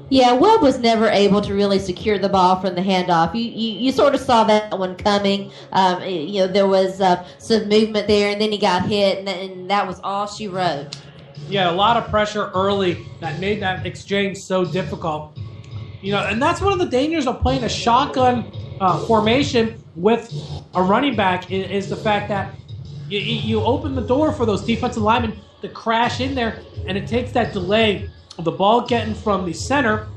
Yeah, Webb was never able to really secure the ball from the handoff. You sort of saw that one coming. There was some movement there, and then he got hit, and that was all she wrote. Yeah, a lot of pressure early that made that exchange so difficult. And that's one of the dangers of playing a shotgun formation with a running back is the fact that you open the door for those defensive linemen to crash in there, and it takes that delay of the ball getting from the center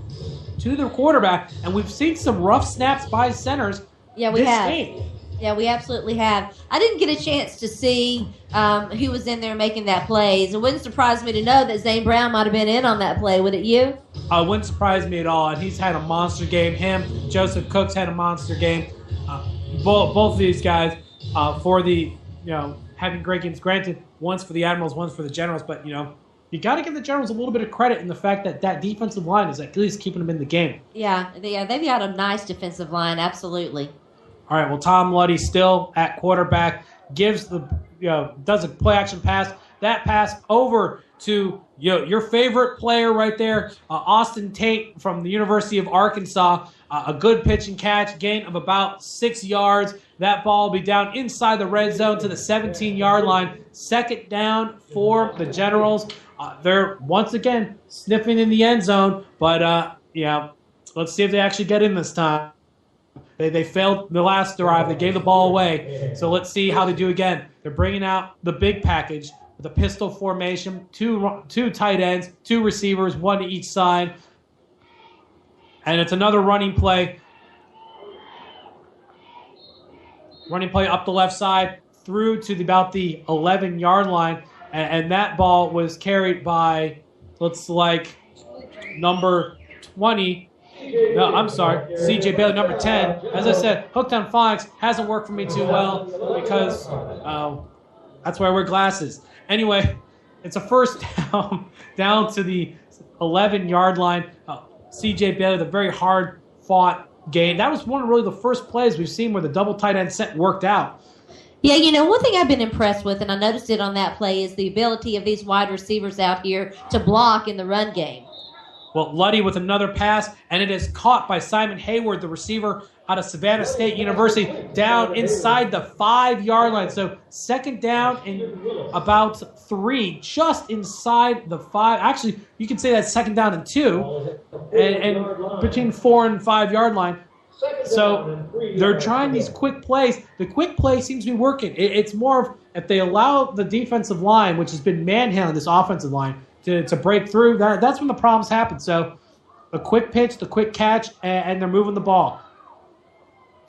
to the quarterback. And we've seen some rough snaps by centers. Yeah, we have. Game. Yeah, we absolutely have. I didn't get a chance to see who was in there making that plays. It wouldn't surprise me to know that Zane Brown might have been in on that play. Would it you? It wouldn't surprise me at all. And he's had a monster game. Joseph Cooks had a monster game. Both of these guys for the, having great games. Granted, one's for the Admirals, one's for the Generals. But, you got to give the Generals a little bit of credit in the fact that defensive line is at least keeping them in the game. Yeah, they've got a nice defensive line, absolutely. All right, well, Tom Luddy still at quarterback, does a play action pass. That pass over to your favorite player right there, Austin Tate from the University of Arkansas. A good pitch and catch, gain of about 6 yards. That ball will be down inside the red zone to the 17-yard line. Second down for the Generals. They're once again sniffing in the end zone, but let's see if they actually get in this time. They failed the last drive. They gave the ball away. So let's see how they do again. They're bringing out the big package with a pistol formation, two tight ends, two receivers, one to each side. And it's another running play. Running play up the left side through to about the 11-yard line. And that ball was carried by, looks like, number 20. No, I'm sorry. C.J. Bailey, number 10. As I said, Hooked on Phonics hasn't worked for me too well because that's why I wear glasses. Anyway, it's a first down to the 11-yard line. C.J. Bailey, the very hard-fought game. That was one of really the first plays we've seen where the double tight end set worked out. Yeah, one thing I've been impressed with, and I noticed it on that play, is the ability of these wide receivers out here to block in the run game. Well, Luddy with another pass, and it is caught by Simon Hayward, the receiver out of Savannah State University, down inside the 5-yard line. So second down and about 3, just inside the 5. Actually, you can say that's second down and 2, and between 4 and 5-yard line. So they're trying these quick plays. The quick play seems to be working. It's more of if they allow the defensive line, which has been manhandling this offensive line, to break through, that's when the problems happen. So the quick pitch, the quick catch, and they're moving the ball.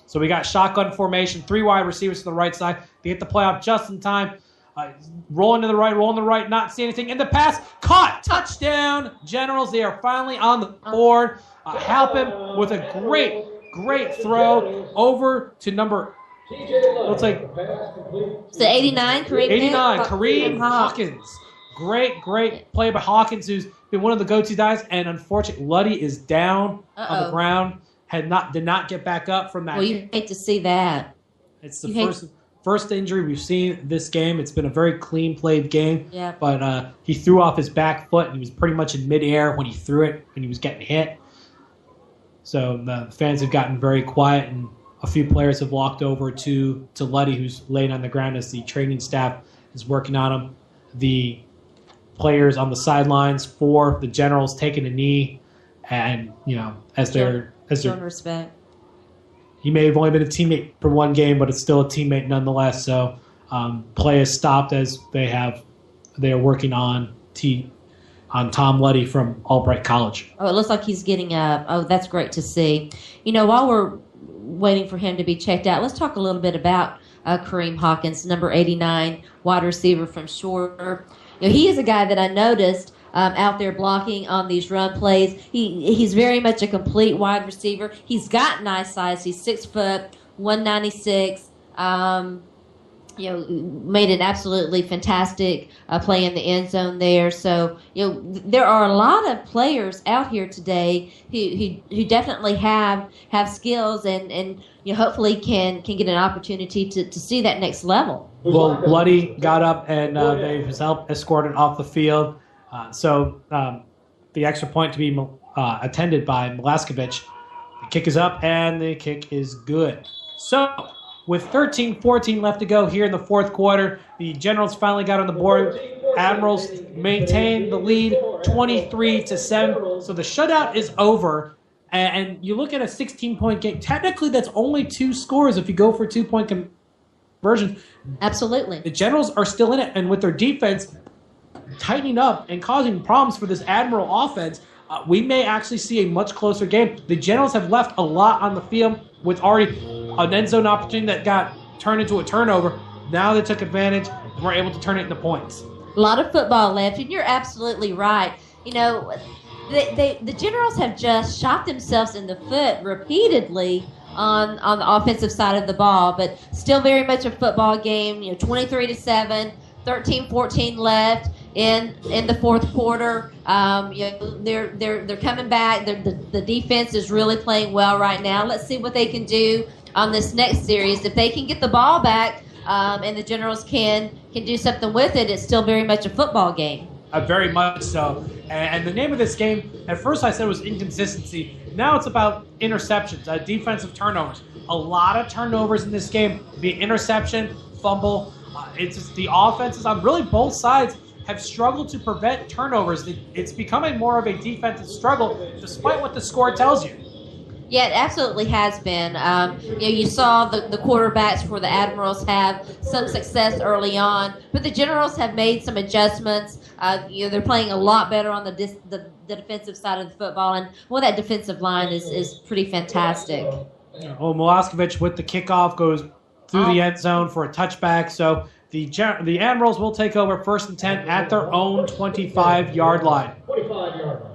So we got shotgun formation, 3 wide receivers to the right side. They get the play off just in time. Rolling to the right, not see anything. And the pass, caught, touchdown, Generals. They are finally on the board. Halpin with a great throw over to number, looks like, it's the 89, Kareem Hawkins. Great play by Hawkins, who's been one of the go-to guys, and unfortunately, Luddy is down on the ground. Did not get back up from that. Well, you hate to see that. It's the first injury we've seen this game. It's been a very clean played game. Yeah. But he threw off his back foot, and he was pretty much in midair when he threw it, when he was getting hit. So the fans have gotten very quiet, and a few players have walked over to Luddy, who's laying on the ground as the training staff is working on him. The players on the sidelines for the Generals taking a knee, and as they're respect. He may have only been a teammate for one game, but it's still a teammate nonetheless. So play has stopped as they are working on Tom Luddy from Albright College. Oh, it looks like he's getting up. Oh, that's great to see. While we're waiting for him to be checked out, let's talk a little bit about Kareem Hawkins, number 89, wide receiver from Shorter. He is a guy that I noticed out there blocking on these run plays. He's very much a complete wide receiver. He's got nice size. He's 6 foot, 196. Made an absolutely fantastic play in the end zone there. So, there are a lot of players out here today who definitely have skills and hopefully can get an opportunity to see that next level. Well, Luddy got up and they've helped escort it off the field. So the extra point to be attended by Milaskovich. The kick is up, and the kick is good. So, with 13-14 left to go here in the fourth quarter, the Generals finally got on the board. Admirals maintain the lead 23-7. So the shutout is over. And you look at a 16-point game. Technically, that's only 2 scores if you go for 2-point conversions. Absolutely. The Generals are still in it. And with their defense tightening up and causing problems for this Admiral offense, we may actually see a much closer game. The Generals have left a lot on the field with already an end zone opportunity that got turned into a turnover. Now they took advantage and were able to turn it into points. A lot of football left, and you're absolutely right. You know, the Generals have just shot themselves in the foot repeatedly on the offensive side of the ball, but still very much a football game. 23-7, 13-14 left in the fourth quarter. They're coming back. The defense is really playing well right now. Let's see what they can do on this next series. If they can get the ball back and the Generals can do something with it, it's still very much a football game. Very much so. And the name of this game, at first I said was inconsistency. Now it's about interceptions, defensive turnovers. A lot of turnovers in this game. The interception, fumble. It's just the offenses on really both sides have struggled to prevent turnovers. It's becoming more of a defensive struggle, despite what the score tells you. Yeah, it absolutely has been. You saw the quarterbacks for the Admirals have some success early on, but the Generals have made some adjustments. They're playing a lot better on the defensive side of the football, and that defensive line is pretty fantastic. Well, Milaskovich with the kickoff goes through the end zone for a touchback. So the Admirals will take over 1st and 10 at their own 25-yard line. 25-yard line.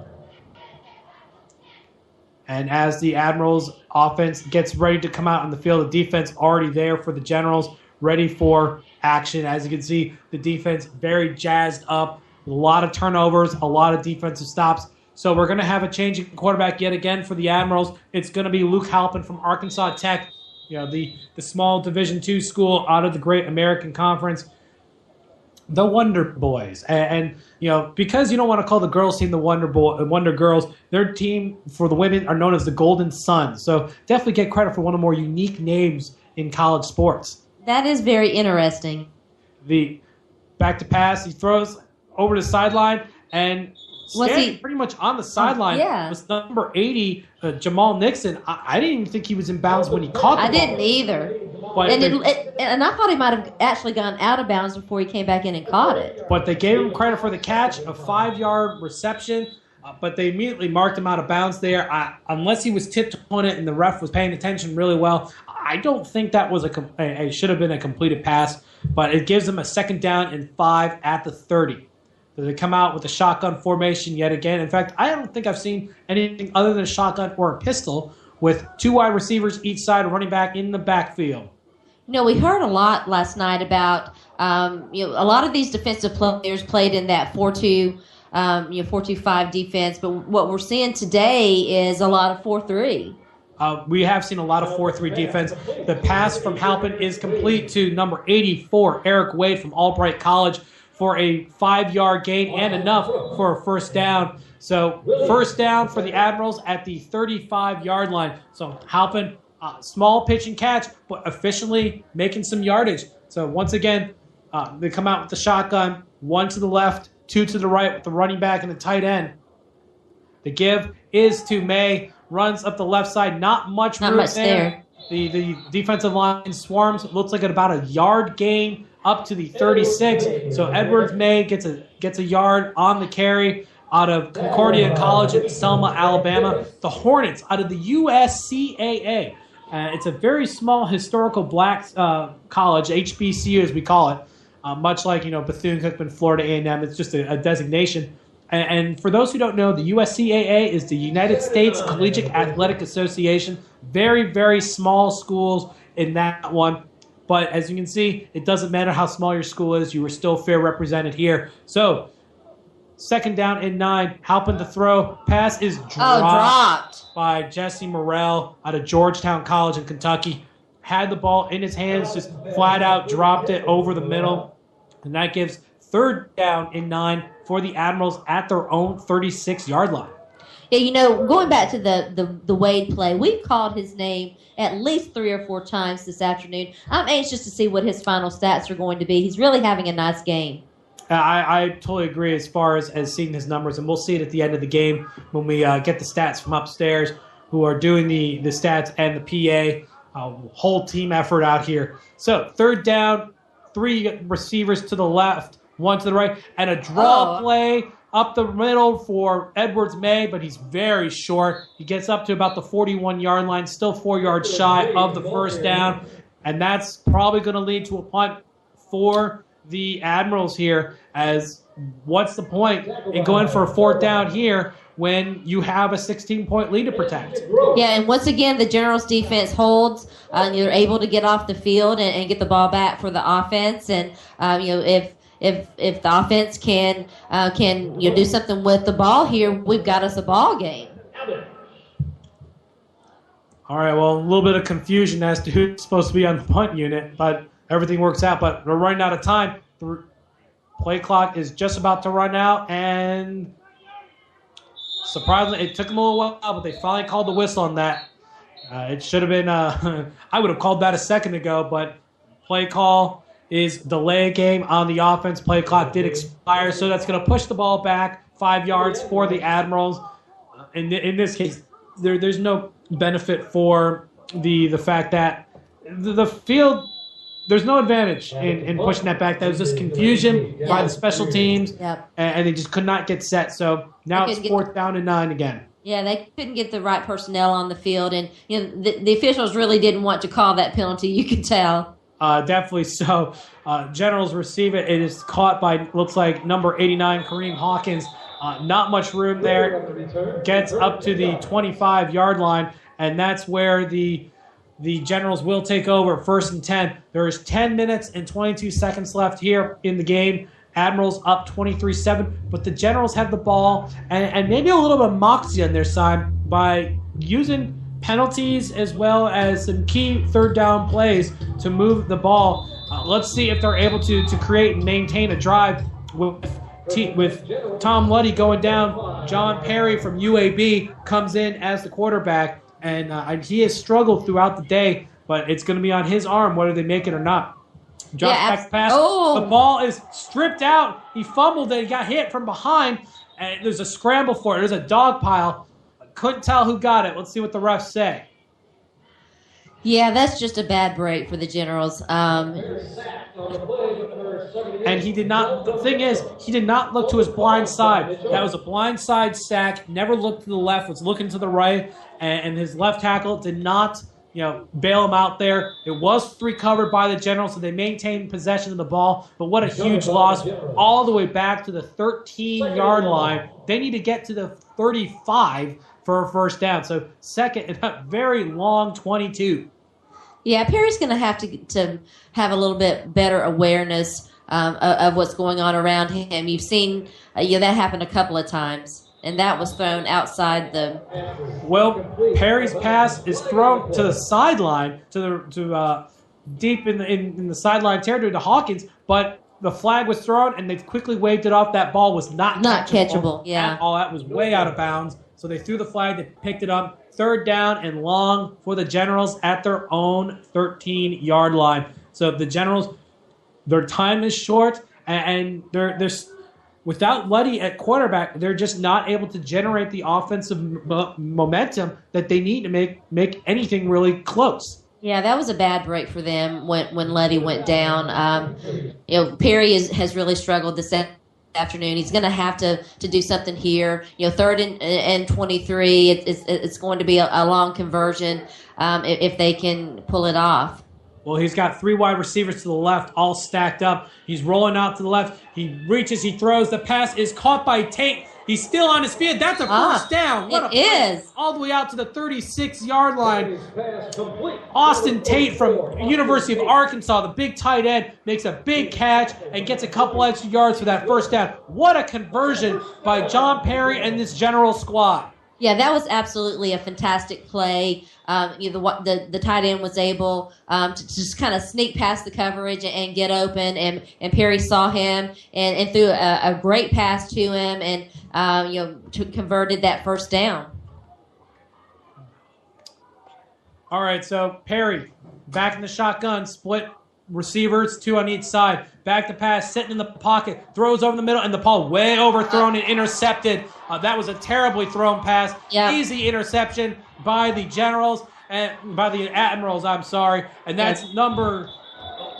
And as the Admirals offense gets ready to come out on the field, the defense already there for the Generals, ready for action. As you can see, the defense very jazzed up. A lot of turnovers, a lot of defensive stops. So we're going to have a change in quarterback yet again for the Admirals. It's going to be Luke Halpin from Arkansas Tech, the small Division II school out of the Great American Conference. The Wonder Boys. And because you don't want to call the girls team the Wonder Girls, their team for the women are known as the Golden Suns. So definitely get credit for one of the more unique names in college sports. That is very interesting. The back to pass, he throws over the sideline, and standing pretty much on the sideline was number 80, Jamal Nixon. I didn't even think he was in bounds when he caught the ball. I didn't either. And I thought he might have actually gone out of bounds before he came back in and caught it. But they gave him credit for the catch, a 5-yard reception, but they immediately marked him out of bounds there. Unless he was tipped on it and the ref was paying attention really well, I don't think that was should have been a completed pass, but it gives them a 2nd down and 5 at the 30. So they come out with a shotgun formation yet again. In fact, I don't think I've seen anything other than a shotgun or a pistol with 2 wide receivers each side, running back in the backfield. We heard a lot last night about a lot of these defensive players played in that 4-2, 4-2-5 defense, but what we're seeing today is a lot of 4-3. We have seen a lot of 4-3 defense. The pass from Halpin is complete to number 84, Eric Wade from Albright College, for a 5-yard gain and enough for a 1st down. So 1st down for the Admirals at the 35-yard line. So Halpin, small pitch and catch, but efficiently making some yardage. So once again, they come out with the shotgun, 1 to the left, 2 to the right with the running back and the tight end. The give is to May, runs up the left side, not much room there. The defensive line swarms, looks like at about a yard gain up to the 36. So Edwards May gets a yard on the carry out of Concordia College in Selma, Alabama. The Hornets out of the USCAA. It's a very small historical black college, HBCU as we call it, much like Bethune-Cookman, Florida A&M. It's just a designation. And for those who don't know, the USCAA is the United States Collegiate Athletic Association. Very, very small schools in that one. But as you can see, it doesn't matter how small your school is. You were still fair represented here. So 2nd down and 9. Halpin to throw. Pass is dropped by Jesse Morrell out of Georgetown College in Kentucky. Had the ball in his hands, just flat out dropped it over the middle. And that gives 3rd down and 9 for the Admirals at their own 36-yard line. Yeah, going back to the Wade play, we've called his name at least 3 or 4 times this afternoon. I'm anxious to see what his final stats are going to be. He's really having a nice game. I totally agree as far as seeing his numbers, and we'll see it at the end of the game when we get the stats from upstairs, who are doing the stats and the PA. Whole team effort out here. So 3rd down, 3 receivers to the left, 1 to the right, and a draw play up the middle for Edwards-May, but he's very short. He gets up to about the 41-yard line, still 4 yards shy of the first down, and that's probably going to lead to a punt for the Admirals here, as what's the point in going for a 4th down here when you have a 16-point lead to protect? Yeah, and once again, the Generals defense holds. You're able to get off the field and get the ball back for the offense, and if the offense can do something with the ball here, we've got us a ball game. All right, well, a little bit of confusion as to who's supposed to be on the punt unit, but everything works out. But we're running out of time. The play clock is just about to run out, and surprisingly, it took them a little while, but they finally called the whistle on that. It should have been I would have called that a second ago, but play call is delay game on the offense. Play clock did expire, so that's going to push the ball back 5 yards for the Admirals. In this case, there's no benefit for the fact that the field, there's no advantage in pushing that back. There was just confusion by the special teams, and they just could not get set. So now it's 4th down and 9 again. Yeah, they couldn't get the right personnel on the field, and the officials really didn't want to call that penalty. You could tell. Definitely so. Generals receive it. It is caught by, looks like, number 89, Kareem Hawkins. Not much room there. Gets up to the 25-yard line, and that's where the Generals will take over. 1st and 10. There is 10 minutes and 22 seconds left here in the game. Admirals up 23-7, but the Generals have the ball, and maybe a little bit of moxie on their side by using penalties as well as some key 3rd down plays to move the ball. Let's see if they're able to create and maintain a drive with Tom Luddy going down. John Perry from UAB comes in as the quarterback, and he has struggled throughout the day, but it's going to be on his arm whether they make it or not. Drop back pass. The ball is stripped out. He fumbled it. He got hit from behind, and there's a scramble for it. There's a dog pile. Couldn't tell who got it. Let's see what the refs say. Yeah, that's just a bad break for the Generals. And he did not. The thing is, he did not look to his blind side. That was a blind side sack. Never looked to the left. Was looking to the right, and his left tackle did not, bail him out there. It was recovered by the Generals, so they maintained possession of the ball. But what a huge loss, all the way back to the 13-yard line. They need to get to the 35 for a 1st down. So 2nd and a very long 22. Yeah, Perry's going to have to have a little bit better awareness of what's going on around him. You've seen that happen a couple of times, and that was thrown outside the. Well, Perry's pass is thrown to the sideline, to deep in the sideline territory to Hawkins, but the flag was thrown, and they've quickly waved it off. That ball was not catchable. Yeah, all that was way out of bounds. So they threw the flag, they picked it up. 3rd down and long for the Generals at their own 13-yard line. So the Generals, their time is short, and they're without Luddy at quarterback, they're just not able to generate the offensive momentum that they need to make anything really close. Yeah, that was a bad break for them when Luddy went down. Perry has really struggled this afternoon. He's going to have to do something here. 3rd and 23. It's going to be a long conversion if they can pull it off. Well, he's got 3 wide receivers to the left, all stacked up. He's rolling out to the left. He reaches, he throws. The pass is caught by Tate. He's still on his feet. That's a 1st down. What a play. All the way out to the 36-yard line. Austin Tate from University of Arkansas, the big tight end, makes a big catch and gets a couple extra yards for that 1st down. What a conversion by John Perry and this General squad. Yeah, that was absolutely a fantastic play. The tight end was able to just kind of sneak past the coverage and get open, and Perry saw him and threw a great pass to him, and converted that first down. All right, so Perry back in the shotgun, split receivers, 2 on each side. Back to pass, sitting in the pocket, throws over the middle, and the ball way overthrown and intercepted. That was a terribly thrown pass. Yep. Easy interception by the Generals, and by the Admirals, I'm sorry. And that's number,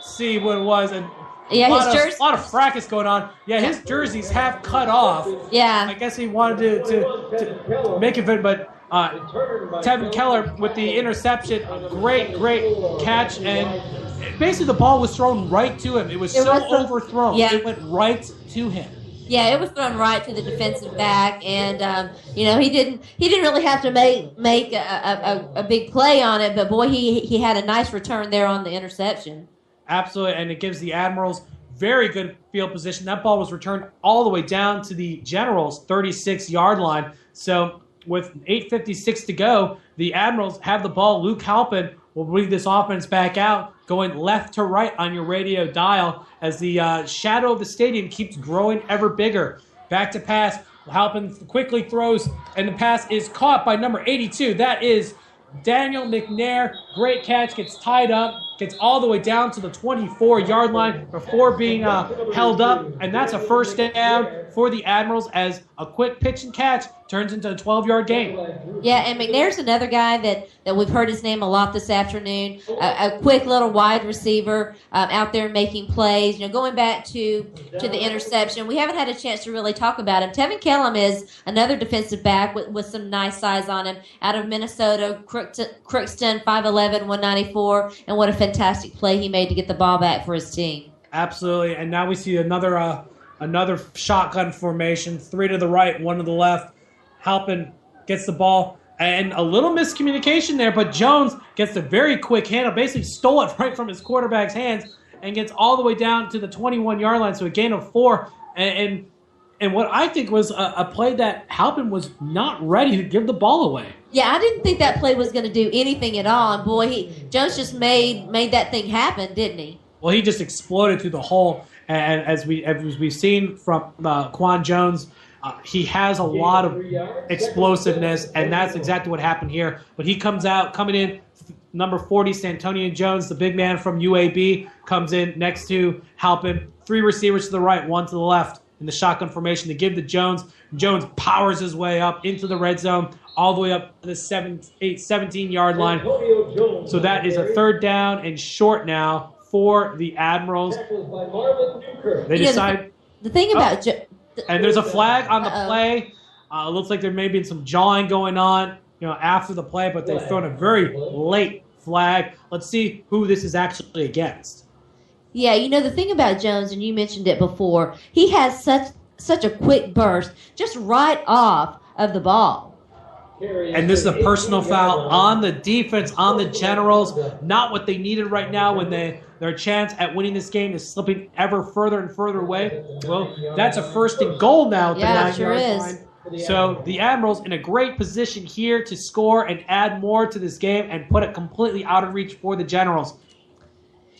see what it was. And Yeah, a lot of fracas going on. Yeah, his jerseys have cut off. Yeah. I guess he wanted to make it fit, but Tevin Keller with the interception, a great catch, and basically the ball was thrown right to him. It was overthrown. Yeah. It went right to him. Yeah, it was thrown right to the defensive back, and he didn't really have to make a big play on it, but boy, he had a nice return there on the interception. Absolutely, and it gives the Admirals very good field position. That ball was returned all the way down to the Generals' 36-yard line. So with 8:56 to go, the Admirals have the ball. Luke Halpin will bring this offense back out, going left to right on your radio dial as the shadow of the stadium keeps growing ever bigger. Back to pass. Halpin quickly throws, and the pass is caught by number 82. That is Daniel McNair. Great catch, gets tied up, gets all the way down to the 24-yard line before being held up, and that's a first down for the Admirals as a quick pitch and catch turns into a 12-yard gain. Yeah, and McNair's another guy that we've heard his name a lot this afternoon. A quick little wide receiver out there making plays. Going back to the interception, we haven't had a chance to really talk about him. Tevin Kellum is another defensive back with some nice size on him out of Minnesota. Crookston, 5'11", 194, and what a fantastic play he made to get the ball back for his team. Absolutely, and now we see another shotgun formation, 3 to the right, 1 to the left. Halpin gets the ball, and a little miscommunication there, but Jones gets a very quick handle, basically stole it right from his quarterback's hands, and gets all the way down to the 21-yard line, so a gain of 4. And what I think was a play that Halpin was not ready to give the ball away. Yeah, I didn't think that play was going to do anything at all, and boy, Jones just made that thing happen, didn't he? Well, he just exploded through the hole, and as we've seen from Quan Jones, he has a lot of explosiveness, and that's exactly what happened here. But he coming in, number 40, Santonian Jones, the big man from UAB, comes in next to Halpin. 3 receivers to the right, 1 to the left in the shotgun formation to give to Jones. Jones powers his way up into the red zone, all the way up to the 17-yard line. So that is a 3rd down and short now for the Admirals. They decide. The thing about and there's a flag on the play. It looks like there may be some jawing going on, after the play, but they've thrown a very late flag. Let's see who this is actually against. Yeah, the thing about Jones, and you mentioned it before, he has such a quick burst, just right off of the ball. And this is a personal foul on the defense, on the Generals. Not what they needed right now when their chance at winning this game is slipping ever further and further away. Well, that's a 1st and goal now at the 9-yard line. So the Admirals in a great position here to score and add more to this game and put it completely out of reach for the Generals.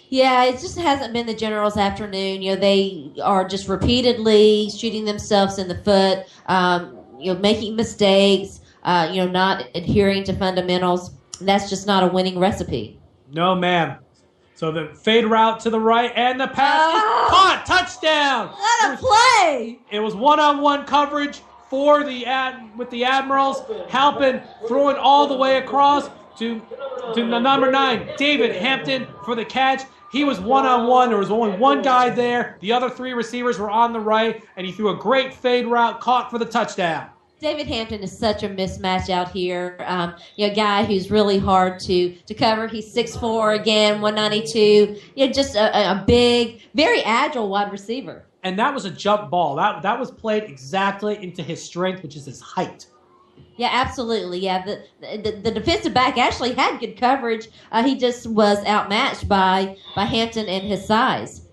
Yeah, it just hasn't been the Generals' afternoon. They are just repeatedly shooting themselves in the foot, making mistakes. Not adhering to fundamentals. That's just not a winning recipe. No, ma'am. So the fade route to the right, and the pass is caught. Touchdown! What a play! It was one-on-one coverage for with the Admirals. Halpin throwing all the way across to the number 9, David Hampton, for the catch. He was one-on-one. There was only one guy there. The other 3 receivers were on the right, and he threw a great fade route, caught for the touchdown. David Hampton is such a mismatch out here. A guy who's really hard to cover. He's 6'4", again, 192. Just a big, very agile wide receiver. And that was a jump ball. That was played exactly into his strength, which is his height. Yeah, absolutely. Yeah, the defensive back actually had good coverage. He just was outmatched by Hampton and his size.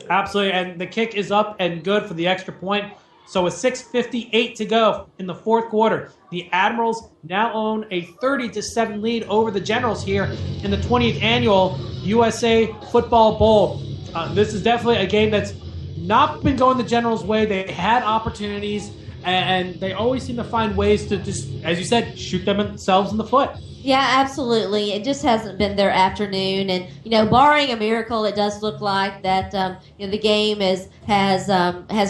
Absolutely, and the kick is up and good for the extra point. So with 6:58 to go in the fourth quarter, the Admirals now own a 30-7 lead over the Generals here in the 20th annual USA Football Bowl. This is definitely a game that's not been going the Generals' way. They had opportunities, and they always seem to find ways to just, as you said, shoot themselves in the foot. Yeah, absolutely. It just hasn't been their afternoon, and barring a miracle, it does look like that the game has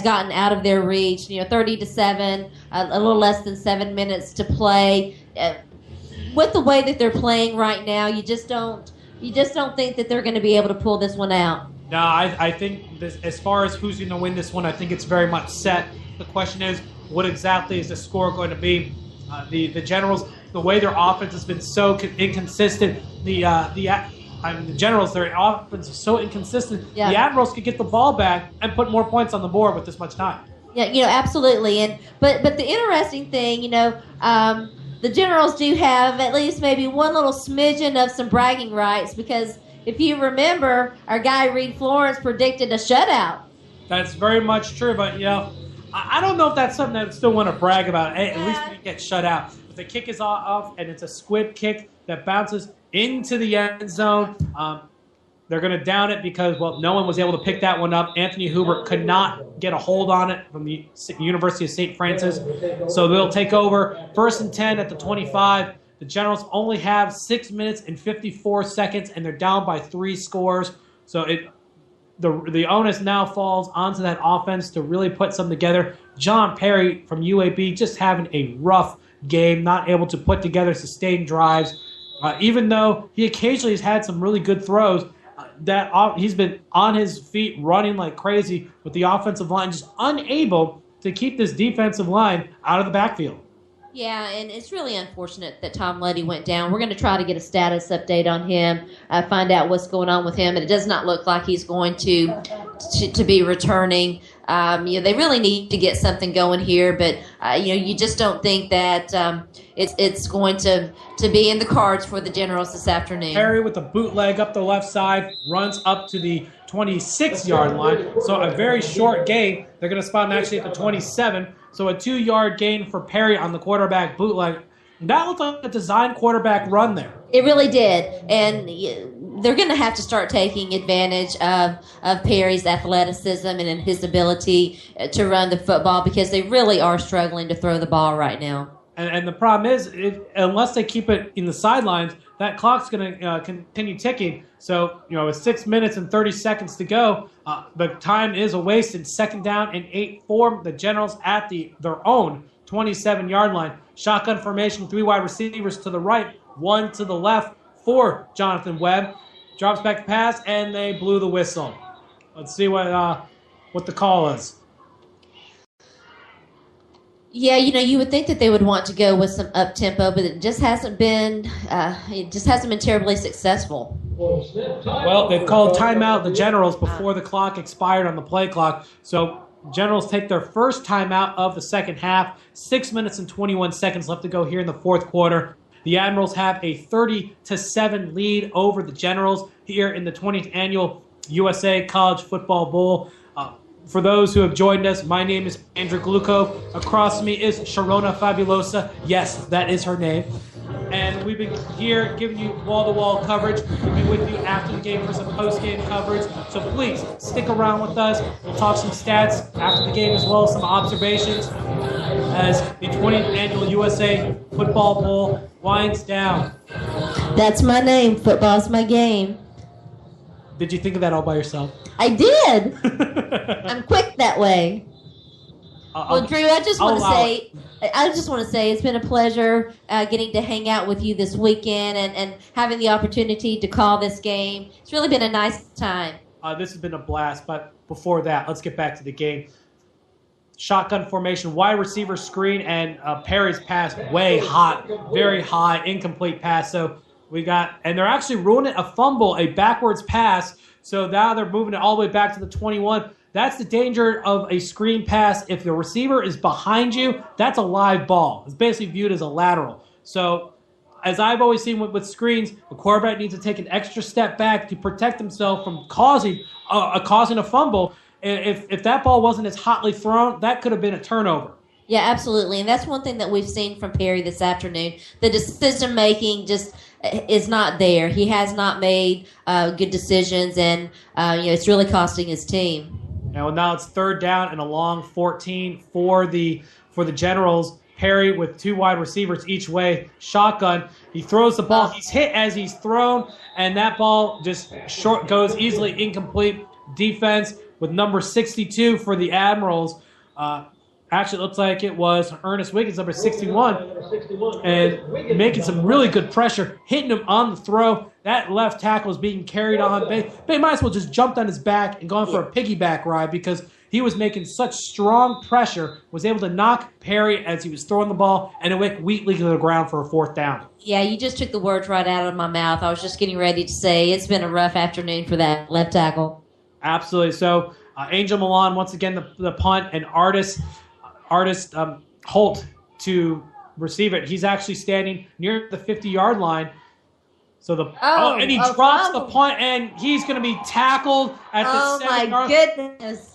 gotten out of their reach. 30-7, a little less than 7 minutes to play. With the way that they're playing right now, you just don't think that they're going to be able to pull this one out. No, I think this, as far as who's going to win this one, I think it's very much set. The question is, what exactly is the score going to be? The Generals, the way their offense has been so inconsistent, the Generals, their offense is so inconsistent. Yeah. The Admirals could get the ball back and put more points on the board with this much time. Yeah, absolutely. But the interesting thing, the Generals do have at least maybe one little smidgen of some bragging rights, because if you remember, our guy Reed Florence predicted a shutout. That's very much true, but I don't know if that's something that I still want to brag about. Hey, at least we get shut out. If the kick is off and it's a squib kick that bounces into the end zone, they're going to down it because, no one was able to pick that one up. Anthony Hubert could not get a hold on it from the University of St. Francis. So they'll take over 1st and 10 at the 25. The Generals only have 6 minutes and 54 seconds, and they're down by 3 scores. So the onus now falls onto that offense to really put something together. John Perry from UAB just having a rough game, not able to put together sustained drives. Even though he occasionally has had some really good throws, he's been on his feet running like crazy with the offensive line just unable to keep this defensive line out of the backfield. Yeah, and it's really unfortunate that Tom Luddy went down. We're going to try to get a status update on him, find out what's going on with him, and it does not look like he's going to be returning. They really need to get something going here, but you just don't think that it's going to be in the cards for the Generals this afternoon. Perry with a bootleg up the left side, runs up to the 26-yard line, so a very short gain. They're going to spot him actually at the 27, so a 2-yard gain for Perry on the quarterback bootleg. That looked like a design quarterback run there. It really did, and they're going to have to start taking advantage of Perry's athleticism and his ability to run the football, because they really are struggling to throw the ball right now. And the problem is, unless they keep it in the sidelines, that clock's going to continue ticking. So, with 6 minutes and 30 seconds to go, the time is a wasted. 2nd down and 8 for the Generals at their own 27-yard line. Shotgun formation, 3 wide receivers to the right, 1 to the left for Jonathan Webb. Drops back to pass, and they blew the whistle. Let's see what the call is. Yeah, you would think that they would want to go with some up-tempo, but it just hasn't been terribly successful. Well, they've called timeout, the Generals, before the clock expired on the play clock. So Generals take their first timeout of the second half. 6 minutes and 21 seconds left to go here in the fourth quarter. The Admirals have a 30-7 lead over the Generals here in the 20th annual USA College Football Bowl. For those who have joined us, my name is Andrew Gluko. Across from me is Sharona Fabulosa. Yes, that is her name. And we've been here giving you wall-to-wall coverage. We'll be with you after the game for some post-game coverage. So please, stick around with us. We'll talk some stats after the game, as well as some observations as the 20th annual USA Football Bowl winds down. That's my name. Football's my game. Did you think of that all by yourself? I did. I'm quick that way. Well, Drew, I just want to say it's been a pleasure getting to hang out with you this weekend and having the opportunity to call this game. It's really been a nice time. This has been a blast, but before that, let's get back to the game. Shotgun formation, wide receiver screen, and Perry's pass way hot, very high, incomplete pass. So and they're actually ruining a fumble, a backwards pass. So now they're moving it all the way back to the 21. That's the danger of a screen pass. If the receiver is behind you, that's a live ball. It's basically viewed as a lateral. So as I've always seen with screens, the quarterback needs to take an extra step back to protect himself from causing a fumble. if that ball wasn't as hotly thrown, that could have been a turnover. Yeah, absolutely. And that's one thing that we've seen from Perry this afternoon. The decision making just is not there. He has not made good decisions, and it's really costing his team. Now it's third down and a long 14 for the Generals. Perry with two wide receivers each way, shotgun. He throws the ball. He's hit as he's thrown, and that ball just goes easily incomplete. Defense with number 62 for the Admirals. Actually, it looks like it was Ernest Wiggins, number 61, and making some really good pressure, hitting him on the throw. That left tackle is being carried on. They might as well just jumped on his back and gone for a piggyback ride because he was making such strong pressure, was able to knock Perry as he was throwing the ball, and it went weakly to the ground for a fourth down. Yeah, you just took the words right out of my mouth. I was just getting ready to say it's been a rough afternoon for that left tackle. Absolutely. So Angel Milan, once again, the punt, and Artist Holt to receive it. He's actually standing near the 50-yard line. So and he drops the punt, and he's going to be tackled at the 7-yard line. Oh, my goodness.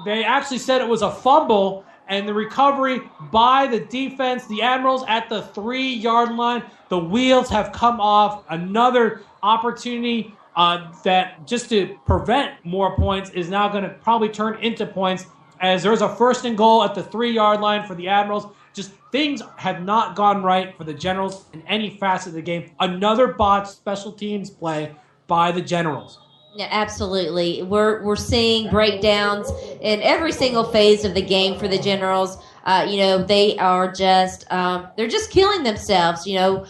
They actually said it was a fumble, and the recovery by the defense, the Admirals at the 3-yard line. The wheels have come off. Another opportunity that just to prevent more points is now going to probably turn into points, as there's a first and goal at the 3-yard line for the Admirals. Just things have not gone right for the Generals in any facet of the game. Another botched special teams play by the Generals. Yeah, absolutely. We're seeing breakdowns in every single phase of the game for the Generals. They are just they're just killing themselves. The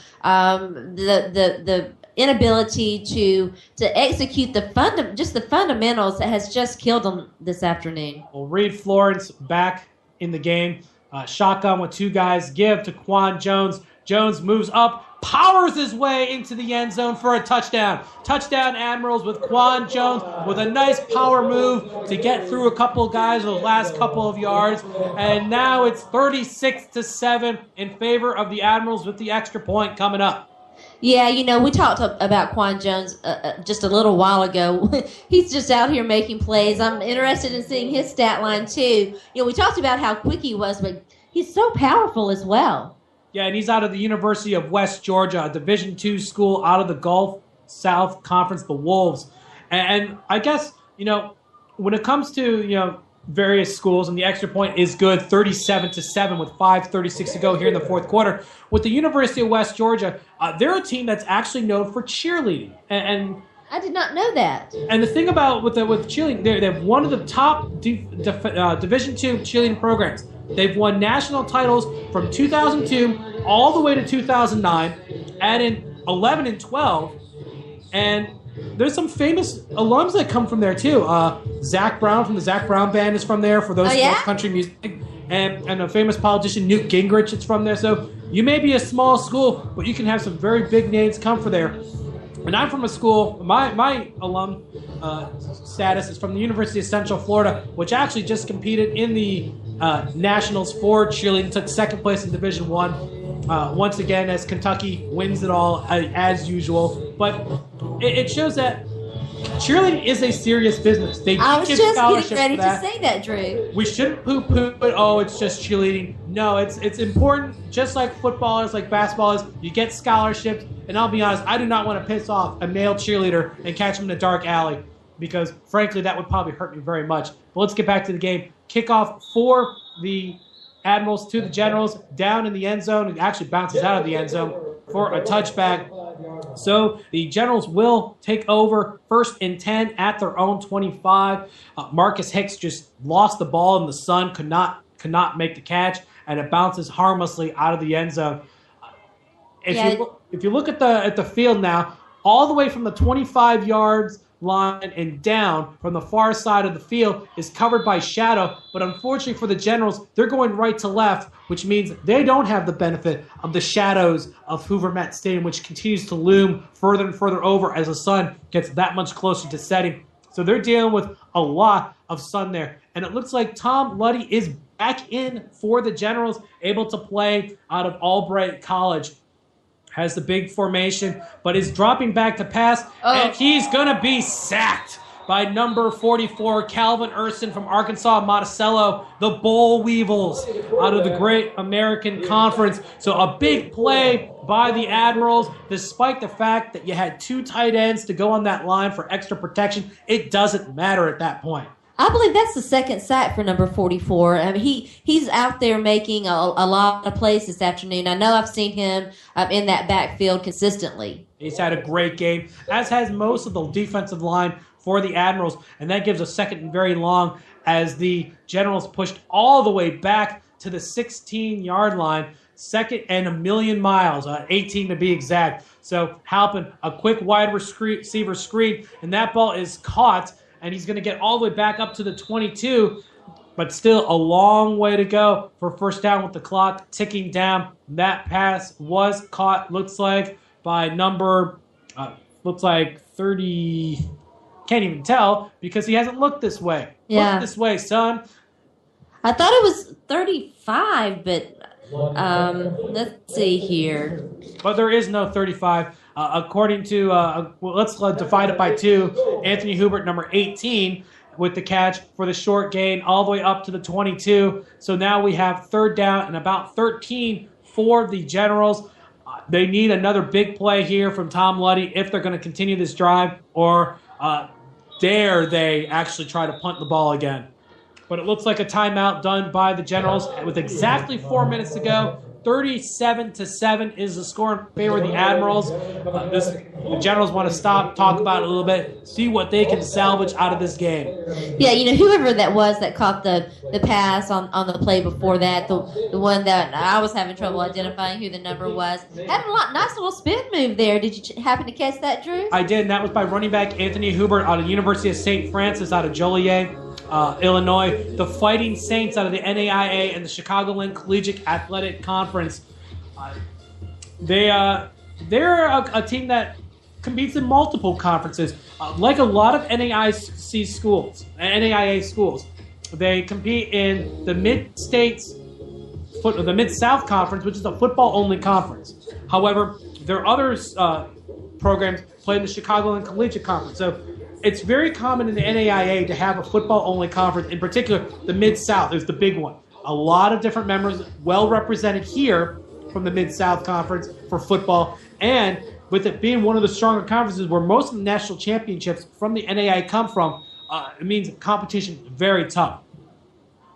inability to execute the fundamentals that has just killed them this afternoon. Well, Reed Florence back in the game. Shotgun with two guys. Give to Quan Jones. Jones moves up, powers his way into the end zone for a touchdown. Touchdown Admirals with Quan Jones with a nice power move to get through a couple of guys those last couple of yards. And now it's 36-7 in favor of the Admirals with the extra point coming up. Yeah, we talked about Quan Jones just a little while ago. He's just out here making plays. I'm interested in seeing his stat line, too. We talked about how quick he was, but he's so powerful as well. Yeah, and he's out of the University of West Georgia, a Division II school out of the Gulf South Conference, the Wolves. And I guess, when it comes to, various schools, and the extra point is good, 37-7 with 5:36 to go here in the fourth quarter. With the University of West Georgia, they're a team that's actually known for cheerleading. And I did not know that. And the thing about with cheerleading, they have one of the top Division II cheerleading programs. They've won national titles from 2002 all the way to 2009, add in 11 and 12, and there's some famous alums that come from there too. Zach Brown from the Zach Brown Band is from there for those country music, and a famous politician, Newt Gingrich, is from there. So you may be a small school, but you can have some very big names come from there. And I'm from a school, my alum status is from the University of Central Florida, which actually just competed in the Nationals for cheerleading, took second place in Division I. Once again, as Kentucky wins it all as usual. But it shows that cheerleading is a serious business. They I was just getting ready to say that, Drew. We shouldn't poo-poo, but it's just cheerleading. No, it's important, just like football is, like basketball is. You get scholarships, and I'll be honest, I do not want to piss off a male cheerleader and catch him in a dark alley because, frankly, that would probably hurt me very much. But let's get back to the game. Kickoff for the Admirals to the Generals, down in the end zone. It actually bounces out of the end zone for a touchback. So the Generals will take over 1st and 10 at their own 25. Marcus Hicks just lost the ball in the sun, could not make the catch, and it bounces harmlessly out of the end zone. If you look at the field now, all the way from the 25 yards line and down from the far side of the field is covered by shadow, but unfortunately for the Generals, they're going right to left, which means they don't have the benefit of the shadows of Hoover Met Stadium, which continues to loom further and further over as the sun gets that much closer to setting. So they're dealing with a lot of sun there. And it looks like Tom Luddy is back in for the Generals, able to play out of Albright College. Has the big formation, but is dropping back to pass, and he's going to be sacked by number 44, Calvin Urson from Arkansas Monticello, the Boll Weevils out of the Great American Conference. So a big play by the Admirals, despite the fact that you had 2 tight ends to go on that line for extra protection. It doesn't matter at that point. I believe that's the second sack for number 44. I mean, he's out there making a lot of plays this afternoon. I know I've seen him in that backfield consistently. He's had a great game, as has most of the defensive line for the Admirals, and that gives a second and very long as the Generals pushed all the way back to the 16-yard line, second and a million miles, 18 to be exact. So Halpin, a quick wide receiver screen, and that ball is caught, and he's going to get all the way back up to the 22, but still a long way to go for first down with the clock ticking down. That pass was caught, looks like, by number, 30, can't even tell because he hasn't looked this way. Yeah. Look this way, son. I thought it was 35, but let's see here. But there is no 35. According to, let's divide it by 2. Anthony Hubert, number 18, with the catch for the short gain all the way up to the 22. So now we have third down and about 13 for the Generals. They need another big play here from Tom Luddy if they're going to continue this drive, or dare they actually try to punt the ball again. But it looks like a timeout done by the Generals with exactly 4 minutes to go. 37-7 is the score in favor of the Admirals. The Generals want to stop, talk about it a little bit, see what they can salvage out of this game. Yeah, whoever that was that caught the pass on the play before that, the one that I was having trouble identifying who the number was, had a nice little spin move there. Did you happen to catch that, Drew? I did, and that was by running back Anthony Hubert out of the University of St. Francis out of Joliet, Illinois. The Fighting Saints out of the NAIA and the Chicagoland Collegiate Athletic Conference. They're a team that competes in multiple conferences, like a lot of NAIA schools. They compete in the the Mid-South Conference, which is a football-only conference. However, their other programs play in the Chicagoland Collegiate Conference. So it's very common in the NAIA to have a football-only conference. In particular, the Mid-South is the big one. A lot of different members well represented here from the Mid-South Conference for football. And with it being one of the stronger conferences where most of the national championships from the NAIA come from, it means competition is very tough.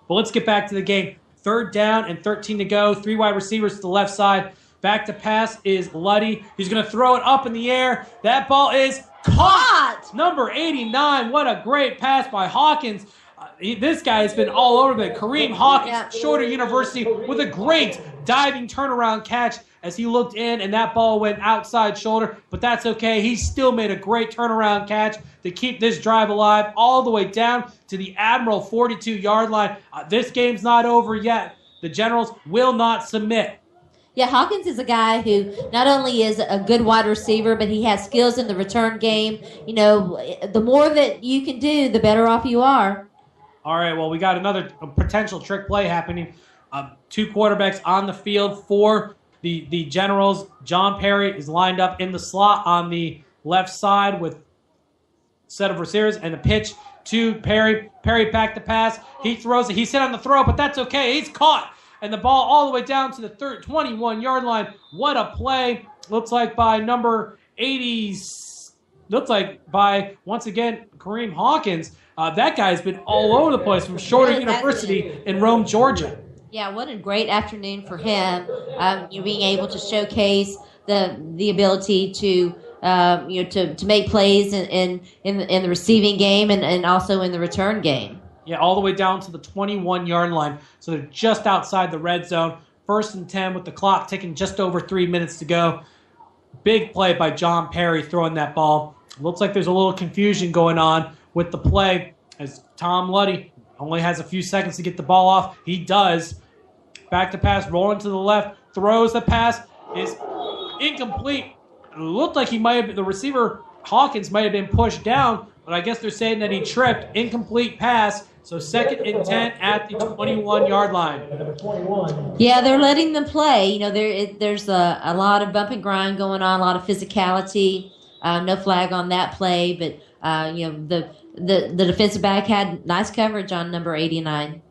But let's get back to the game. Third down and 13 to go. 3 wide receivers to the left side. Back to pass is Luddy. He's going to throw it up in the air. That ball is caught! Number 89. What a great pass by Hawkins. This guy has been all over the Kareem Hawkins, Shorter University, with a great diving turnaround catch as he looked in, and that ball went outside shoulder. But that's okay. He still made a great turnaround catch to keep this drive alive all the way down to the Admiral 42-yard line. This game's not over yet. The Generals will not submit. Yeah, Hawkins is a guy who not only is a good wide receiver, but he has skills in the return game. The more that you can do, the better off you are. All right, well, we got another potential trick play happening. 2 quarterbacks on the field for the Generals. John Perry is lined up in the slot on the left side with a set of receivers and a pitch to Perry. Perry back to pass. He throws it. He's hit on the throw, but that's okay. He's caught. And the ball all the way down to the 21-yard line. What a play. Looks like by number 80. Looks like by, once again, Kareem Hawkins. That guy's been all over the place from Shorter University in Rome, Georgia. Yeah, what a great afternoon for him. Being able to showcase the ability to make plays in the receiving game and also in the return game. Yeah, all the way down to the 21-yard line. So they're just outside the red zone. 1st and 10 with the clock ticking just over 3 minutes to go. Big play by John Perry throwing that ball. Looks like there's a little confusion going on with the play as Tom Luddy only has a few seconds to get the ball off. He does. Back to pass, rolling to the left, throws the pass, is incomplete. It looked like the receiver, Hawkins, might have been pushed down, but I guess they're saying that he tripped. Incomplete pass, so 2nd and 10 at the 21-yard line. Yeah, they're letting them play. There's a lot of bump and grind going on, a lot of physicality. No flag on that play, but the defensive back had nice coverage on number 89.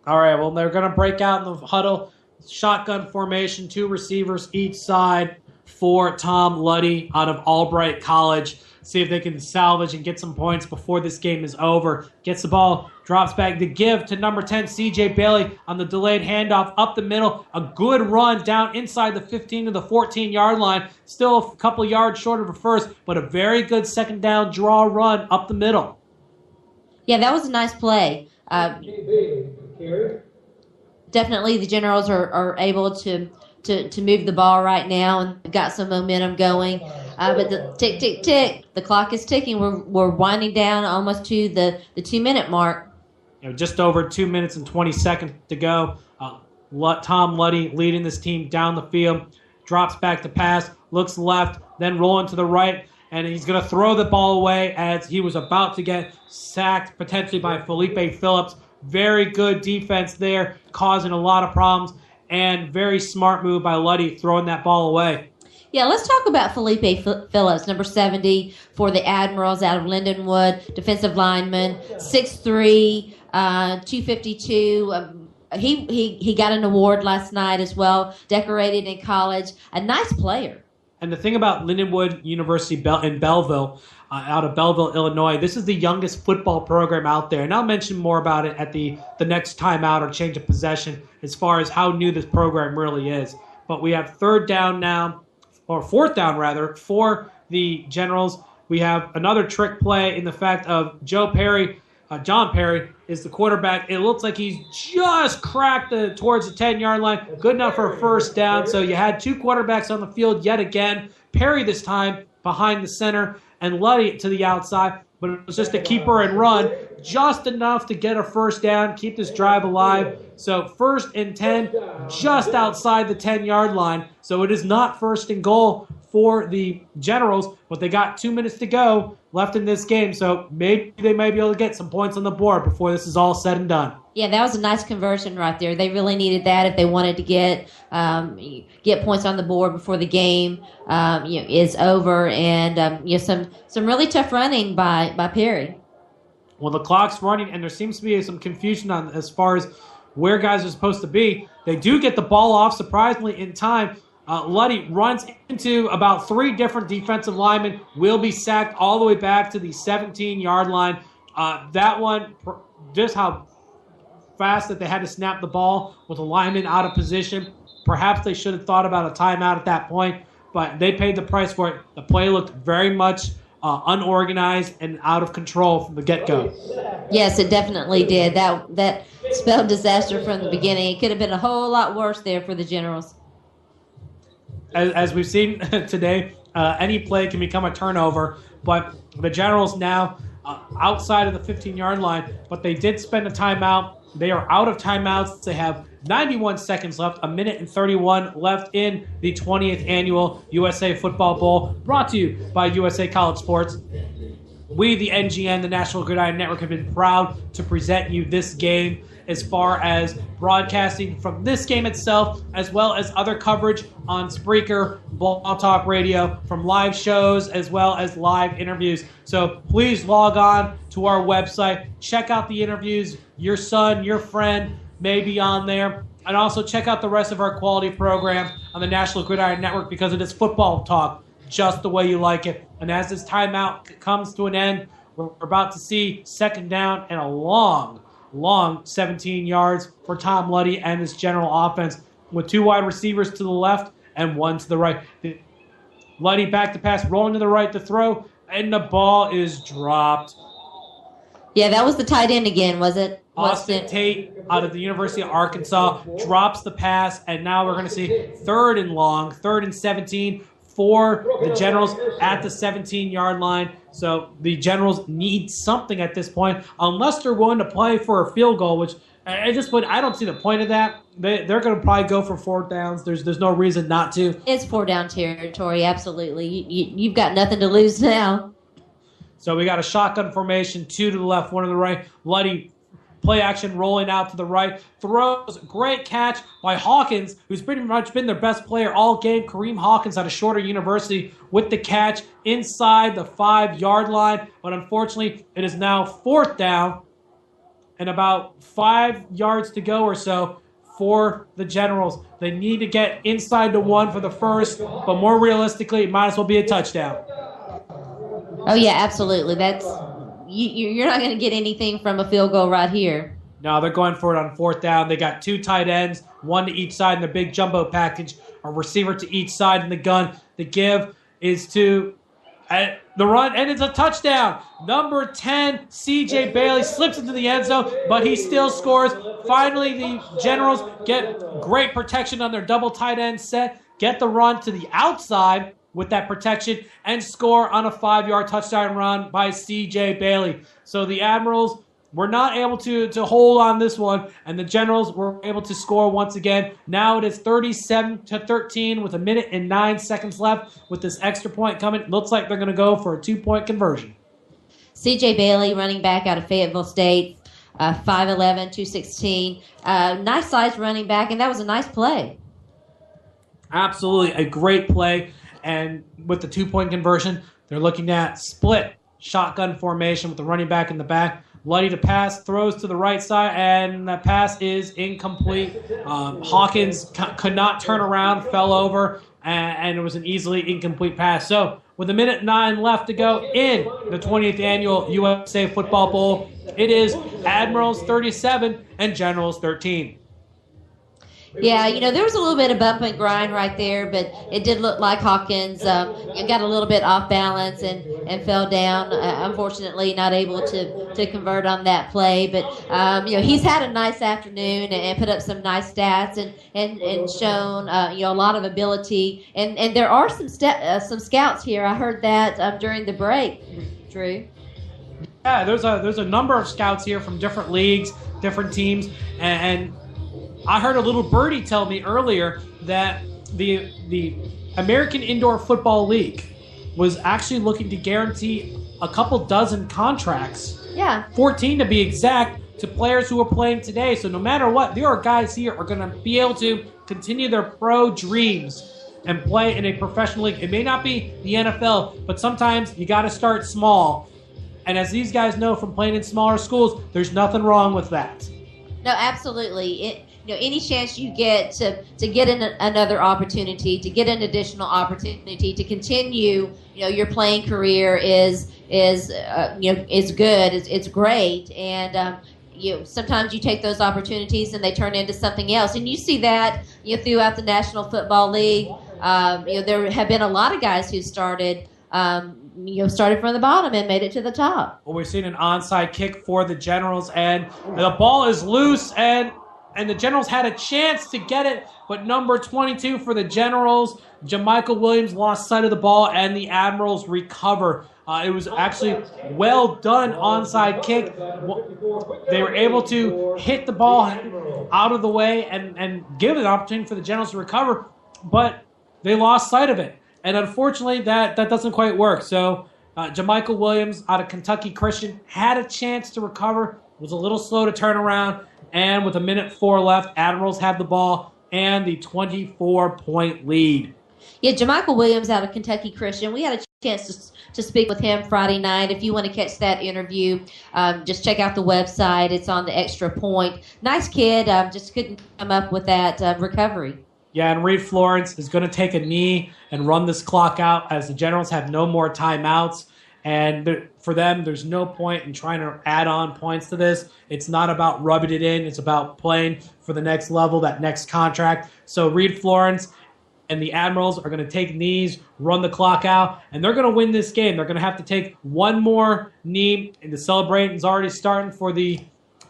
All right, well, they're going to break out in the huddle. Shotgun formation, 2 receivers each side for Tom Luddy out of Albright College. See if they can salvage and get some points before this game is over. Gets the ball, drops back to give to number 10, C.J. Bailey on the delayed handoff up the middle. A good run down inside the 15 to the 14-yard line. Still a couple yards short of a first, but a very good second down draw run up the middle. Yeah, that was a nice play. Definitely the Generals are able to move the ball right now and got some momentum going. But the tick, tick, tick, the clock is ticking. We're winding down almost to the 2-minute mark. Just over 2 minutes and 20 seconds to go. Tom Luddy leading this team down the field. Drops back to pass, looks left, then rolling to the right. And he's going to throw the ball away as he was about to get sacked potentially by Felipe Phillips. Very good defense there, causing a lot of problems. And very smart move by Luddy throwing that ball away. Yeah, let's talk about Felipe Phillips, number 70 for the Admirals out of Lindenwood, defensive lineman, 6'3", 252. He got an award last night as well, decorated in college. A nice player. And the thing about Lindenwood University in Belleville, out of Belleville, Illinois, this is the youngest football program out there. And I'll mention more about it at the next timeout or change of possession as far as how new this program really is. But we have 4th down rather, for the Generals. We have another trick play in the fact of John Perry is the quarterback. It looks like he's just cracked towards the 10-yard line. Good enough for a first down. So you had 2 quarterbacks on the field yet again. Perry this time behind the center and Luddy to the outside. But it was just a keeper and run, just enough to get a first down, keep this drive alive. So 1st and 10, just outside the 10-yard line. So it is not 1st and goal for the Generals, but they got 2 minutes to go left in this game. So maybe they may be able to get some points on the board before this is all said and done. Yeah, that was a nice conversion right there. They really needed that if they wanted to get points on the board before the game is over. And some really tough running by Perry. Well, the clock's running, and there seems to be some confusion on as far as where guys are supposed to be. They do get the ball off surprisingly in time. Luddy runs into about 3 different defensive linemen, will be sacked all the way back to the 17-yard line. That one, just how fast that they had to snap the ball with a lineman out of position. Perhaps they should have thought about a timeout at that point, but they paid the price for it. The play looked very much unorganized and out of control from the get-go. Yes, it definitely did. That spelled disaster from the beginning. It could have been a whole lot worse there for the Generals. As we've seen today, any play can become a turnover, but the Generals now outside of the 15-yard line, but they did spend a timeout. They are out of timeouts. They have 91 seconds left, 1 minute and 31 left in the 20th annual USA Football Bowl, brought to you by USA College Sports. We, the NGN, the National Gridiron Network, have been proud to present you this game as far as broadcasting from this game itself, as well as other coverage on Spreaker, Blog Talk Radio, from live shows, as well as live interviews. So please log on to our website, check out the interviews. Your son, your friend may be on there. And also check out the rest of our quality program on the National Gridiron Network, because it is football talk just the way you like it. And as this timeout comes to an end, we're about to see 2nd down and a long 17 yards for Tom Luddy and his general offense, with 2 wide receivers to the left and 1 to the right. Luddy back to pass, rolling to the right to throw, and the ball is dropped. Yeah, that was the tight end again, was it? Austin Tate out of the University of Arkansas drops the pass, and now we're going to see 3rd and long, 3rd and 17 for the Generals at the 17-yard line. So the Generals need something at this point, unless they're willing to play for a field goal, which at this point I don't see the point of that. They're going to probably go for 4th downs. There's no reason not to. It's 4-down territory, absolutely. You've got nothing to lose now. So we got a shotgun formation, 2 to the left, 1 to the right. Luddy play action rolling out to the right. Throws, great catch by Hawkins, who's pretty much been their best player all game. Kareem Hawkins out of Shorter University with the catch inside the 5-yard line. But unfortunately, it is now 4th down and about 5 yards to go or so for the Generals. They need to get inside the 1 for the first, but more realistically, it might as well be a touchdown. Oh, yeah, absolutely. That's you're not going to get anything from a field goal right here. No, they're going for it on 4th down. They got 2 tight ends, 1 to each side in the big jumbo package, a receiver to each side in the gun. The give is to the run, and it's a touchdown. Number 10, C.J. Bailey slips into the end zone, but he still scores. Finally, the Generals get great protection on their double tight end set, get the run to the outside with that protection, and score on a 5-yard touchdown run by C.J. Bailey. So the Admirals were not able to hold on this one, and the Generals were able to score once again. Now it is 37-13 with 1 minute and 9 seconds left with this extra point coming. Looks like they're going to go for a 2-point conversion. C.J. Bailey, running back out of Fayetteville State, 5'11", 216. Nice size running back, and that was a nice play. Absolutely a great play. And with the 2-point conversion, they're looking at split shotgun formation with the running back in the back. Luddy to pass, throws to the right side, and that pass is incomplete. Hawkins could not turn around, fell over, and it was an easily incomplete pass. So with 1:09 left to go in the 20th annual USA Football Bowl, it is Admirals 37 and Generals 13. Yeah, there was a little bit of bump and grind right there, but it did look like Hawkins got a little bit off balance and fell down. Unfortunately, not able to convert on that play. But, he's had a nice afternoon and put up some nice stats and shown, a lot of ability. And there are some scouts here. I heard that during the break, Drew. Yeah, there's a number of scouts here from different leagues, different teams, and I heard a little birdie tell me earlier that the American Indoor Football League was actually looking to guarantee a couple dozen contracts. Yeah. 14 to be exact, to players who are playing today. So no matter what, there are guys here who are going to be able to continue their pro dreams and play in a professional league. It may not be the NFL, but sometimes you got to start small. And as these guys know from playing in smaller schools, there's nothing wrong with that. No, absolutely. Any chance you get to get another opportunity, to get an additional opportunity, to continue, your playing career is good. It's great, and sometimes you take those opportunities and they turn into something else. And you see that throughout the National Football League. There have been a lot of guys who started from the bottom and made it to the top. Well, we've seen an onside kick for the Generals, and the ball is loose, and the Generals had a chance to get it, but number 22 for the Generals, Jamichael Williams, lost sight of the ball, and the Admirals recover. It was actually well done onside kick. They were able to hit the ball out of the way and give an opportunity for the Generals to recover, but they lost sight of it. And unfortunately, that doesn't quite work. So Jamichael Williams out of Kentucky Christian had a chance to recover, was a little slow to turn around, and with 1:04 left, Admirals have the ball and the 24-point lead. Yeah, Jamichael Williams out of Kentucky Christian. We had a chance to speak with him Friday night. If you want to catch that interview, just check out the website. It's on the Extra Point. Nice kid, just couldn't come up with that recovery. Yeah, and Reed Florence is going to take a knee and run this clock out as the Generals have no more timeouts. And for them, there's no point in trying to add on points to this. It's not about rubbing it in. It's about playing for the next level, that next contract. So Reed Florence and the Admirals are going to take knees, run the clock out, and they're going to win this game. They're going to have to take one more knee, and the celebration's already starting for the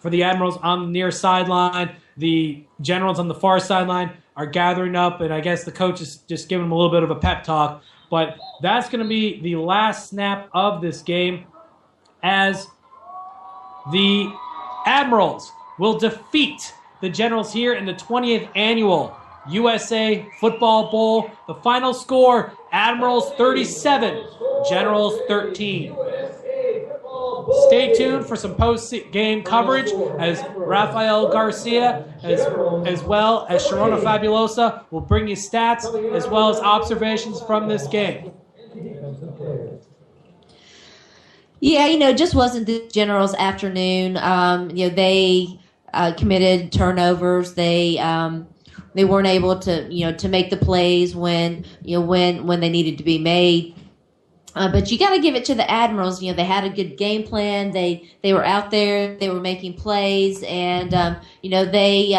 Admirals on the near sideline. The Generals on the far sideline are gathering up, and I guess the coach is just giving them a little bit of a pep talk. But that's going to be the last snap of this game as the Admirals will defeat the Generals here in the 20th annual USA Football Bowl. The final score, Admirals 37, Generals 13. stay tuned for some post-game coverage as Rafael Garcia, as well as Sharona Fabulosa, will bring you stats as well as observations from this game. Yeah, just wasn't the Generals' afternoon. They committed turnovers. They weren't able to make the plays when they needed to be made. But you got to give it to the Admirals. They had a good game plan. They were out there. They were making plays, and they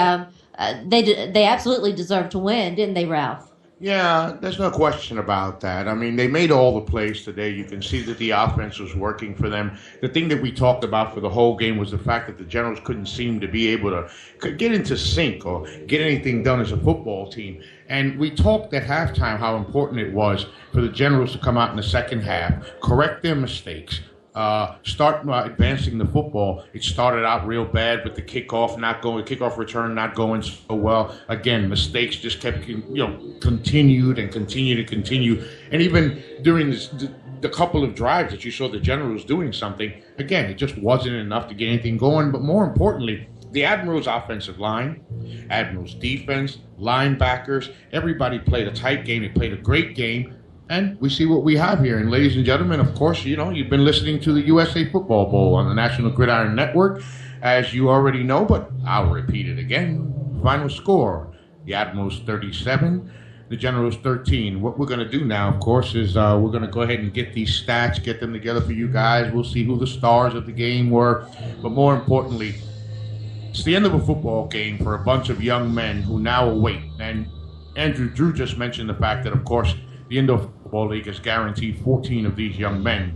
absolutely deserved to win, didn't they, Ralph? Yeah, there's no question about that. I mean, they made all the plays today. You can see that the offense was working for them. The thing that we talked about for the whole game was the fact that the Generals couldn't seem to be able to get into sync or get anything done as a football team. And we talked at halftime how important it was for the Generals to come out in the second half, correct their mistakes, start advancing the football. It started out real bad with the kickoff return not going so well. Again, mistakes just kept, continued. And even during the couple of drives that you saw the Generals doing something, again, it just wasn't enough to get anything going. But more importantly, the Admirals' offensive line, Admirals' defense, linebackers, everybody played a tight game. They played a great game. And we see what we have here. And ladies and gentlemen, of course, you've been listening to the USA Football Bowl on the National Gridiron Network, as you already know, but I'll repeat it again. Final score, the Admirals 37, the Generals 13. What we're going to do now, of course, is we're going to go ahead and get these stats, get them together for you guys. We'll see who the stars of the game were. But more importantly, it's the end of a football game for a bunch of young men who now await. And Andrew Drew just mentioned the fact that, of course, the Indoor Football League has guaranteed 14 of these young men.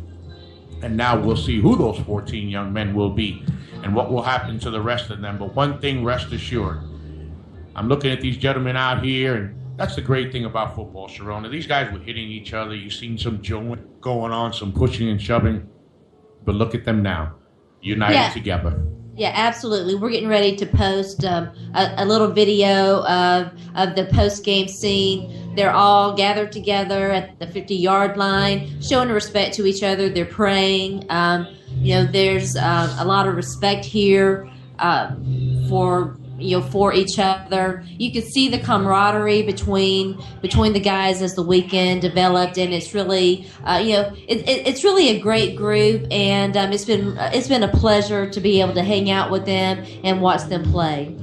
And now we'll see who those 14 young men will be and what will happen to the rest of them. But one thing, rest assured, I'm looking at these gentlemen out here, and that's the great thing about football, Sharona. These guys were hitting each other. You've seen some going on, some pushing and shoving. But look at them now, united together. Yeah, absolutely. We're getting ready to post a little video of the post-game scene. They're all gathered together at the 50-yard line, showing respect to each other. They're praying. There's a lot of respect here for each other. You could see the camaraderie between the guys as the weekend developed, and it's really it's really a great group, and it's been a pleasure to be able to hang out with them and watch them play.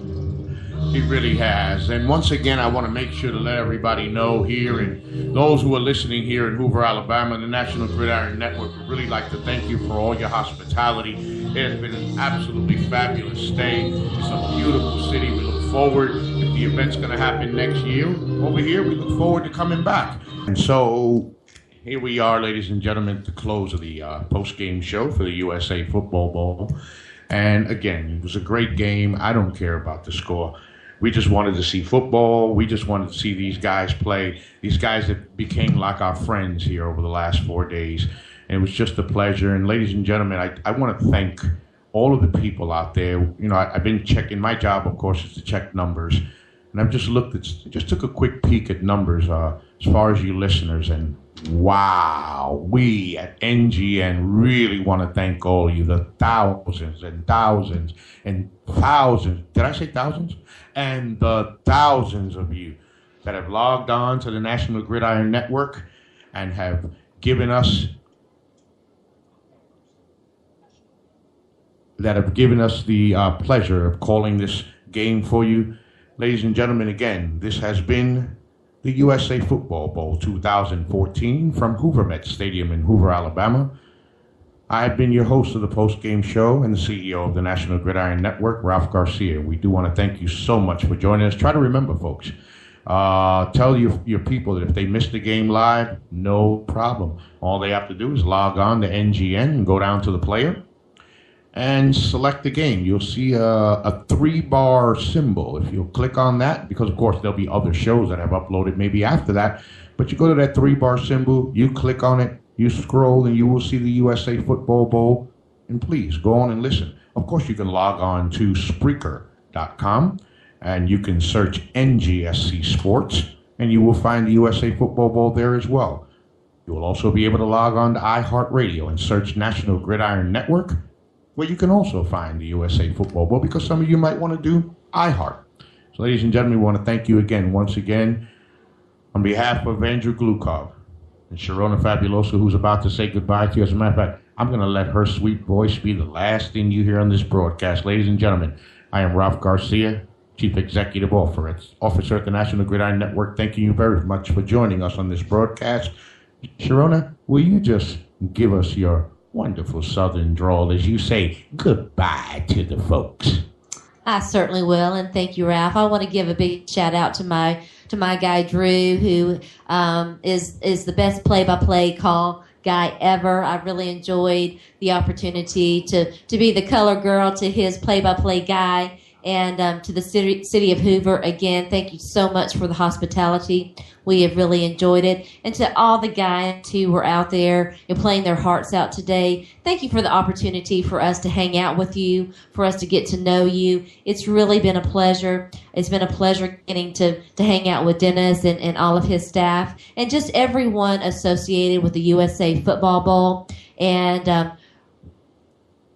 It really has. And once again, I want to make sure to let everybody know here, and those who are listening here in Hoover, Alabama, the National Gridiron Network would really like to thank you for all your hospitality. It has been an absolutely fabulous stay. It's a beautiful city. We look forward, if the event's going to happen next year, over here, we look forward to coming back. And so here we are, ladies and gentlemen, at the close of the post-game show for the USA Football Bowl. And again, it was a great game. I don't care about the score. We just wanted to see football. We just wanted to see these guys play. These guys that became like our friends here over the last 4 days. And it was just a pleasure. And ladies and gentlemen, I want to thank all of the people out there. I've been checking. My job, of course, is to check numbers. And I've just took a quick peek at numbers as far as you listeners. And wow, we at NGN really want to thank all of you, the thousands and thousands and thousands. Did I say thousands? And the thousands of you that have logged on to the National Gridiron Network and have given us the pleasure of calling this game for you. Ladies and gentlemen, again, this has been the USA Football Bowl 2014 from Hoover Met Stadium in Hoover, Alabama. I've been your host of the post-game show and the CEO of the National Gridiron Network, Ralph Garcia. We do want to thank you so much for joining us. Try to remember, folks, tell your people that if they missed the game live, no problem. All they have to do is log on to NGN and go down to the player and select the game. You'll see a 3-bar symbol. If you'll click on that, because of course there'll be other shows that have uploaded maybe after that, but you go to that 3-bar symbol, you click on it, you scroll, and you will see the USA Football Bowl, and please go on and listen. Of course, you can log on to Spreaker.com, and you can search NGSC Sports, and you will find the USA Football Bowl there as well. You will also be able to log on to iHeartRadio and search National Gridiron Network, where you can also find the USA Football Bowl, because some of you might want to do iHeart. So, ladies and gentlemen, we want to thank you again, once again, on behalf of Andrew Glukov and Sharona Fabuloso, who's about to say goodbye to you. As a matter of fact, I'm going to let her sweet voice be the last thing you hear on this broadcast. Ladies and gentlemen, I am Ralph Garcia, Chief Executive Officer at the National Gridiron Network. Thanking you very much for joining us on this broadcast. Sharona, will you just give us your wonderful Southern drawl as you say goodbye to the folks? I certainly will, and thank you, Ralph. I want to give a big shout out to my guy Drew, who is the best play-by-play call guy ever. I really enjoyed the opportunity to be the color girl to his play-by-play guy. And to the city of Hoover, again, thank you so much for the hospitality. We have really enjoyed it. And to all the guys who were out there and playing their hearts out today, thank you for the opportunity for us to hang out with you, for us to get to know you. It's really been a pleasure. It's been a pleasure getting to hang out with Dennis and all of his staff and just everyone associated with the USA Football Bowl. And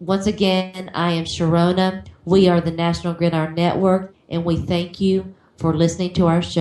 once again, I am Sharona. We are the National Gridiron Network, and we thank you for listening to our show.